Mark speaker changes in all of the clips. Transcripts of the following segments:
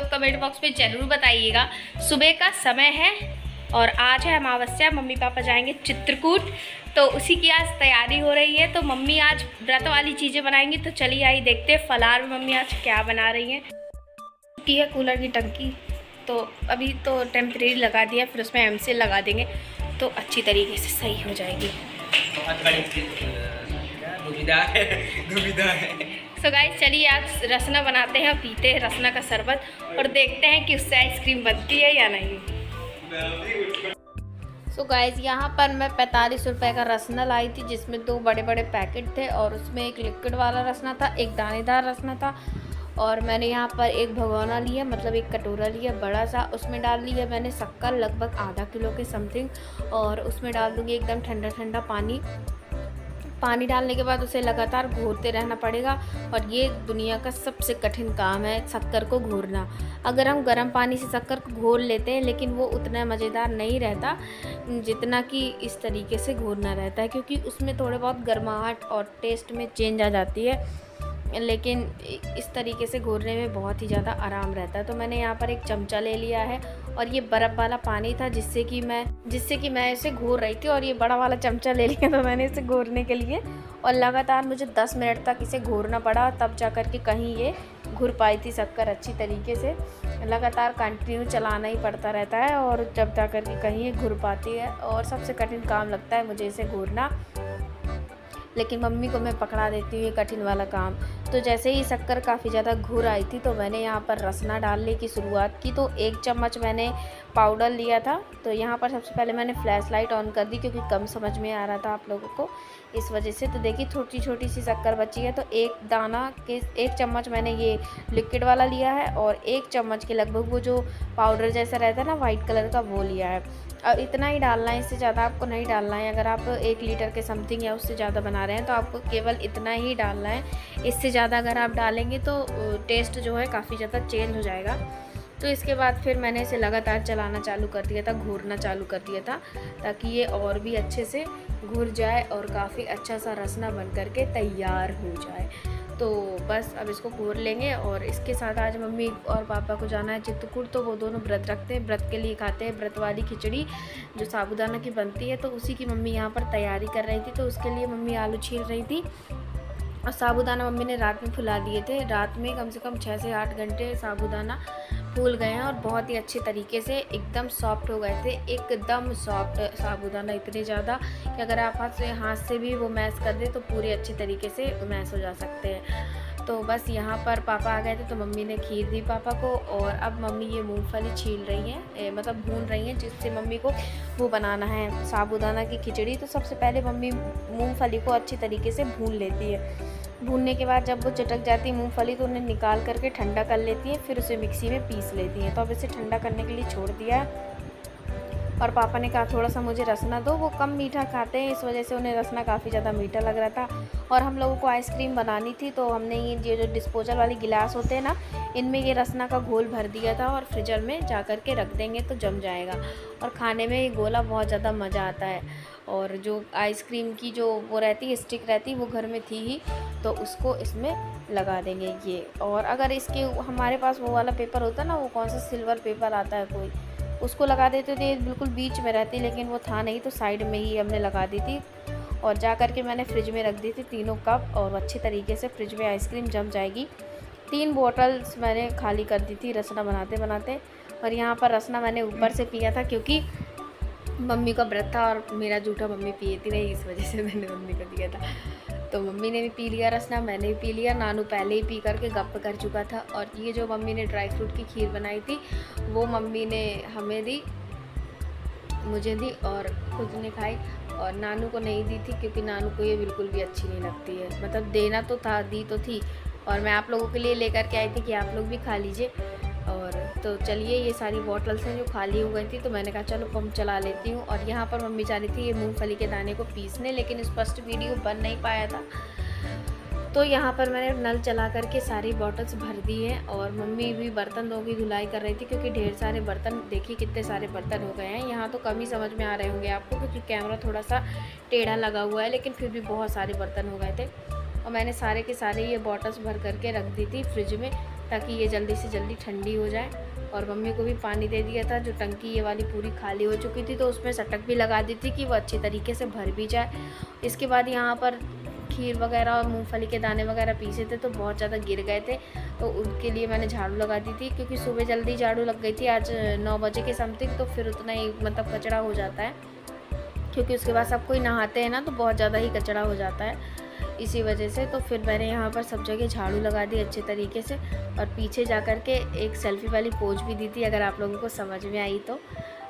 Speaker 1: लोग comment box में ज़रूर बताइएगा। सुबह का समय है और आज है अमावस्या। मम्मी पापा जाएंगे चित्रकूट, तो उसी की आज तैयारी हो रही है। तो मम्मी आज व्रत वाली चीज़ें बनाएंगी, तो चलिए आई देखते हैं फलार में मम्मी आज क्या बना रही हैं। की है कूलर की टंकी, तो अभी तो टेम्परेरी लगा दिया, फिर उसमें एमसील लगा देंगे तो अच्छी तरीके से सही हो जाएगी। सो गाइस चलिए आज रसना बनाते हैं, पीते हैं रसना का शरबत और देखते हैं कि उससे आइसक्रीम बनती है या नहीं। सो गाइस यहाँ पर मैं 45 रुपए का रसना लाई थी, जिसमें 2 बड़े बड़े पैकेट थे और उसमें एक लिक्विड वाला रसना था, एक दानेदार रसना था। और मैंने यहाँ पर एक भगोना लिया, मतलब एक कटोरा लिया बड़ा सा, उसमें डाल लिया मैंने शक्कर लगभग आधा किलो के समथिंग और उसमें डाल दूँगी एकदम ठंडा ठंडा पानी। पानी डालने के बाद उसे लगातार घोरते रहना पड़ेगा और ये दुनिया का सबसे कठिन काम है शक्कर को घोरना। अगर हम गर्म पानी से शक्कर को घोर लेते हैं लेकिन वो उतना मज़ेदार नहीं रहता जितना कि इस तरीके से घोरना रहता है, क्योंकि उसमें थोड़े बहुत गर्माहट और टेस्ट में चेंज आ जाती है, लेकिन इस तरीके से घोरने में बहुत ही ज़्यादा आराम रहता है। तो मैंने यहाँ पर एक चमचा ले लिया है और ये बर्फ़ वाला पानी था जिससे कि मैं इसे घोर रही थी, और ये बड़ा वाला चमचा ले लिया तो मैंने इसे घोरने के लिए, और लगातार मुझे 10 मिनट तक इसे घोरना पड़ा, तब जा कर के कहीं ये घुर पाई थी शक्कर अच्छी तरीके से। लगातार कंटिन्यू चलाना ही पड़ता रहता है और जब जा कर के कहीं ये घुर पाती है, और सबसे कठिन काम लगता है मुझे इसे घोरना, लेकिन मम्मी को मैं पकड़ा देती हूँ ये कठिन वाला काम। तो जैसे ही शक्कर काफ़ी ज़्यादा घुर आई थी तो मैंने यहाँ पर रसना डालने की शुरुआत की। तो 1 चम्मच मैंने पाउडर लिया था। तो यहाँ पर सबसे पहले मैंने फ्लैश लाइट ऑन कर दी क्योंकि कम समझ में आ रहा था आप लोगों को, इस वजह से। तो देखिए छोटी छोटी सी शक्कर बची है, तो 1 चम्मच मैंने ये लिक्विड वाला लिया है और 1 चम्मच के लगभग वो जो पाउडर जैसा रहता है ना वाइट कलर का, वो लिया है। और इतना ही डालना है, इससे ज़्यादा आपको नहीं डालना है। अगर आप 1 लीटर के समथिंग या उससे ज़्यादा बना रहे हैं तो आपको केवल इतना ही डालना है। इससे ज़्यादा अगर आप डालेंगे तो टेस्ट जो है काफ़ी ज़्यादा चेंज हो जाएगा। तो इसके बाद फिर मैंने इसे लगातार चलाना चालू कर दिया था, घूरना चालू कर दिया था, ताकि ये और भी अच्छे से घुर जाए और काफ़ी अच्छा सा रसना बन करके तैयार हो जाए। तो बस अब इसको घोर लेंगे। और इसके साथ आज मम्मी और पापा को जाना है चित्रकूट, तो वो दोनों व्रत रखते हैं, व्रत के लिए खाते हैं व्रत वाली खिचड़ी जो साबूदाना की बनती है। तो उसी की मम्मी यहाँ पर तैयारी कर रही थी। तो उसके लिए मम्मी आलू छील रही थी और साबूदाना मम्मी ने रात में फुला दिए थे। रात में कम से कम 6 से 8 घंटे साबूदाना फूल गए हैं और बहुत ही अच्छे तरीके से एकदम सॉफ्ट हो गए थे, एकदम सॉफ्ट साबूदाना, इतने ज़्यादा कि अगर आप हाथ से भी वो मैश कर दे तो पूरे अच्छे तरीके से मैश हो जा सकते हैं। तो बस यहाँ पर पापा आ गए थे तो मम्मी ने खीर दी पापा को, और अब मम्मी ये मूंगफली छील रही हैं, मतलब भून रही हैं, जिससे मम्मी को वो बनाना है साबूदाना की खिचड़ी। तो सबसे पहले मम्मी मूंगफली को अच्छी तरीके से भून लेती है। भूनने के बाद जब वो चटक जाती है मूंगफली तो उन्हें निकाल करके ठंडा कर लेती हैं, फिर उसे मिक्सी में पीस लेती हैं। तो अब इसे ठंडा करने के लिए छोड़ दिया है। और पापा ने कहा थोड़ा सा मुझे रसना दो, वो कम मीठा खाते हैं, इस वजह से उन्हें रसना काफ़ी ज़्यादा मीठा लग रहा था। और हम लोगों को आइसक्रीम बनानी थी, तो हमने ये जो डिस्पोजल वाली गिलास होते हैं ना, इनमें ये रसना का घोल भर दिया था और फ्रीजर में जा कर के रख देंगे तो जम जाएगा। और खाने में ये गोला बहुत ज़्यादा मज़ा आता है। और जो आइसक्रीम की जो वो रहती है स्टिक रहती, वो घर में थी ही, तो उसको इसमें लगा देंगे ये। और अगर इसके हमारे पास वो वाला पेपर होता है ना, वो कौन सा सिल्वर पेपर आता है कोई, उसको लगा देते थे, बिल्कुल बीच में रहती, लेकिन वो था नहीं तो साइड में ही हमने लगा दी थी। और जा कर के मैंने फ्रिज में रख दी थी 3 कप, और अच्छी तरीके से फ्रिज में आइसक्रीम जम जाएगी। 3 बोतल्स मैंने खाली कर दी थी रसना बनाते बनाते। और यहाँ पर रसना मैंने ऊपर से पिया था क्योंकि मम्मी का व्रत था और मेरा जूठा मम्मी पिएती नहीं, इस वजह से मैंने मम्मी को दिया था। तो मम्मी ने भी पी लिया रसना, मैंने भी पी लिया, नानू पहले ही पी करके गप कर चुका था। और ये जो मम्मी ने ड्राई फ्रूट की खीर बनाई थी वो मम्मी ने हमें दी, मुझे दी और खुद ने खाई, और नानू को नहीं दी थी क्योंकि नानू को ये बिल्कुल भी अच्छी नहीं लगती है। मतलब देना तो था, दी तो थी, और मैं आप लोगों के लिए लेकर के आई थी कि आप लोग भी खा लीजिए। और तो चलिए ये सारी बॉटल्स हैं जो खाली हो गई थी, तो मैंने कहा चलो पंप चला लेती हूँ। और यहाँ पर मम्मी जा रही थी ये मूंगफली के दाने को पीसने, लेकिन स्पष्ट वीडियो बन नहीं पाया था, तो यहाँ पर मैंने नल चला करके सारी बॉटल्स भर दी हैं। और मम्मी भी बर्तनों की धुलाई कर रही थी क्योंकि ढेर सारे बर्तन, देखिए कितने सारे बर्तन हो गए हैं। यहाँ तो कम ही समझ में आ रहे होंगे आपको क्योंकि कैमरा थोड़ा सा टेढ़ा लगा हुआ है, लेकिन फिर भी बहुत सारे बर्तन हो गए थे। और मैंने सारे के सारे ये बॉटल्स भर करके रख दी थी फ्रिज में, ताकि ये जल्दी से जल्दी ठंडी हो जाए। और मम्मी को भी पानी दे दिया था, जो टंकी ये वाली पूरी खाली हो चुकी थी, तो उसमें सटक भी लगा दी थी कि वो अच्छी तरीके से भर भी जाए। इसके बाद यहाँ पर खीर वगैरह और मूंगफली के दाने वगैरह पीसे थे, तो बहुत ज़्यादा गिर गए थे, तो उनके लिए मैंने झाड़ू लगा दी थी, क्योंकि सुबह जल्दी झाड़ू लग गई थी आज 9 बजे के समथिंग, तो फिर उतना ही मतलब कचरा हो जाता है, क्योंकि उसके बाद सब कोई नहाते हैं ना, तो बहुत ज़्यादा ही कचरा हो जाता है इसी वजह से। तो फिर मैंने यहाँ पर सब जगह झाड़ू लगा दी अच्छे तरीके से, और पीछे जा कर के एक सेल्फ़ी वाली पोज भी दी थी, अगर आप लोगों को समझ में आई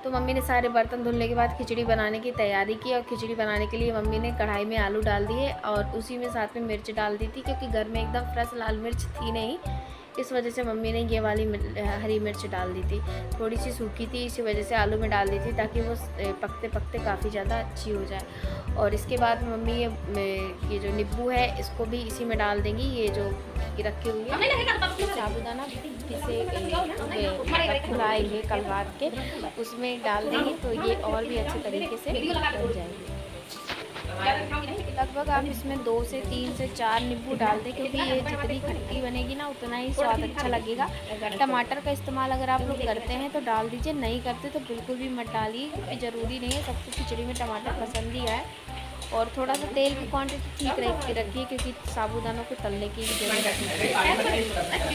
Speaker 1: तो मम्मी ने सारे बर्तन धुलने के बाद खिचड़ी बनाने की तैयारी की। और खिचड़ी बनाने के लिए मम्मी ने कढ़ाई में आलू डाल दिए और उसी में साथ में मिर्च डाल दी थी, क्योंकि घर में एकदम फ्रेश लाल मिर्च थी नहीं, इस वजह से मम्मी ने ये वाली हरी मिर्च डाल दी थी। थोड़ी सी सूखी थी, इसी वजह से आलू में डाल दी थी, ताकि वो पकते पकते काफ़ी ज़्यादा अच्छी हो जाए। और इसके बाद मम्मी ये जो नींबू है इसको भी इसी में डाल देंगी, ये जो रखी हुई है साबुदाना पिसे खुलाए हुए कल रात के, उसमें डाल देंगी, तो ये और भी अच्छे तरीके से बन जाएगी। लगभग आप इसमें 2 से 3 से 4 नींबू डाल दें, क्योंकि ये जितनी खट्टी बनेगी ना उतना ही स्वाद अच्छा लगेगा। टमाटर का इस्तेमाल अगर आप लोग करते हैं तो डाल दीजिए, नहीं करते तो बिल्कुल भी मत डालिए, क्योंकि ज़रूरी नहीं है सबको खिचड़ी में टमाटर पसंद ही आए। और थोड़ा सा तेल की क्वांटिटी ठीक रखिए, क्योंकि साबूदानों को तलने की भी ज़रूरत है।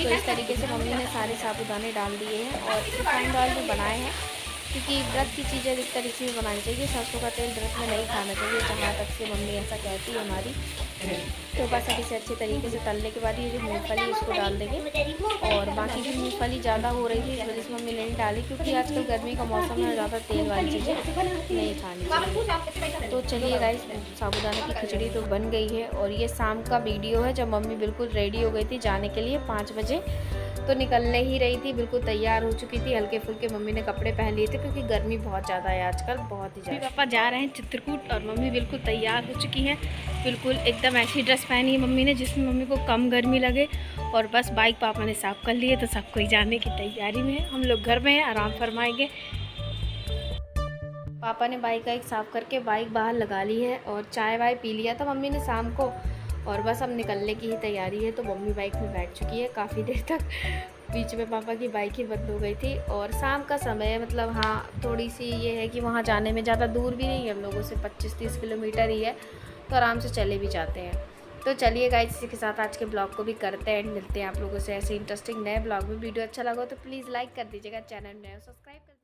Speaker 1: तो इस तरीके से मम्मी ने सारे साबूदाने डाल दिए हैं और रिफाइंड ऑयल भी बनाए हैं, क्योंकि व्रत की चीज़ें अधिकतर इसी में बनानी चाहिए। सरसों का तेल व्रत में नहीं खाना चाहिए, जहाँ तक से मम्मी ऐसा कहती है हमारी। तो बस अब इसे अच्छे तरीके से तलने के बाद ये जो मूँगफली इसको डाल देंगे। और बाकी की मूँगफली ज़्यादा हो रही थी, इस वजह से मम्मी नहीं डाली, क्योंकि आजकल गर्मी का मौसम है, ज़्यादा तेल वाली चीज़ें नहीं खानी चाहिए। तो चलिए गाइस, साबूदाना की खिचड़ी तो बन गई है। और ये शाम का वीडियो है, जब मम्मी बिल्कुल रेडी हो गई थी जाने के लिए 5 बजे, तो निकलने ही रही थी, बिल्कुल तैयार हो चुकी थी। हल्के फुल्के मम्मी ने कपड़े पहन लिए थे, क्योंकि गर्मी बहुत ज़्यादा है आजकल, बहुत ही ज़्यादा। पापा जा रहे हैं चित्रकूट और मम्मी बिल्कुल तैयार हो चुकी हैं, बिल्कुल एकदम ऐसी ड्रेस पहनी है मम्मी ने जिसमें मम्मी को कम गर्मी लगे। और बस बाइक पापा ने साफ़ कर ली है, तो सब कोई जाने की तैयारी में है। हम लोग घर में हैं, आराम फरमाएंगे। पापा ने बाइक का एक साफ़ करके बाइक बाहर लगा ली है, और चाय वाय पी लिया था मम्मी ने शाम को, और बस अब निकलने की ही तैयारी है। तो मम्मी बाइक में बैठ चुकी है काफ़ी देर तक, बीच में पापा की बाइक ही बंद हो गई थी। और शाम का समय मतलब हाँ, थोड़ी सी ये है कि वहाँ जाने में ज़्यादा दूर भी नहीं है, हम लोगों से 25-30 किलोमीटर ही है, तो आराम से चले भी जाते हैं। तो चलिए गाइस, इसी के साथ आज के ब्लॉग को भी करते हैं एंड मिलते हैं आप लोगों से ऐसे इंटरेस्टिंग नए ब्लॉग में। वीडियो अच्छा लगा तो प्लीज़ लाइक कर दीजिएगा, चैनल नए सब्सक्राइब कर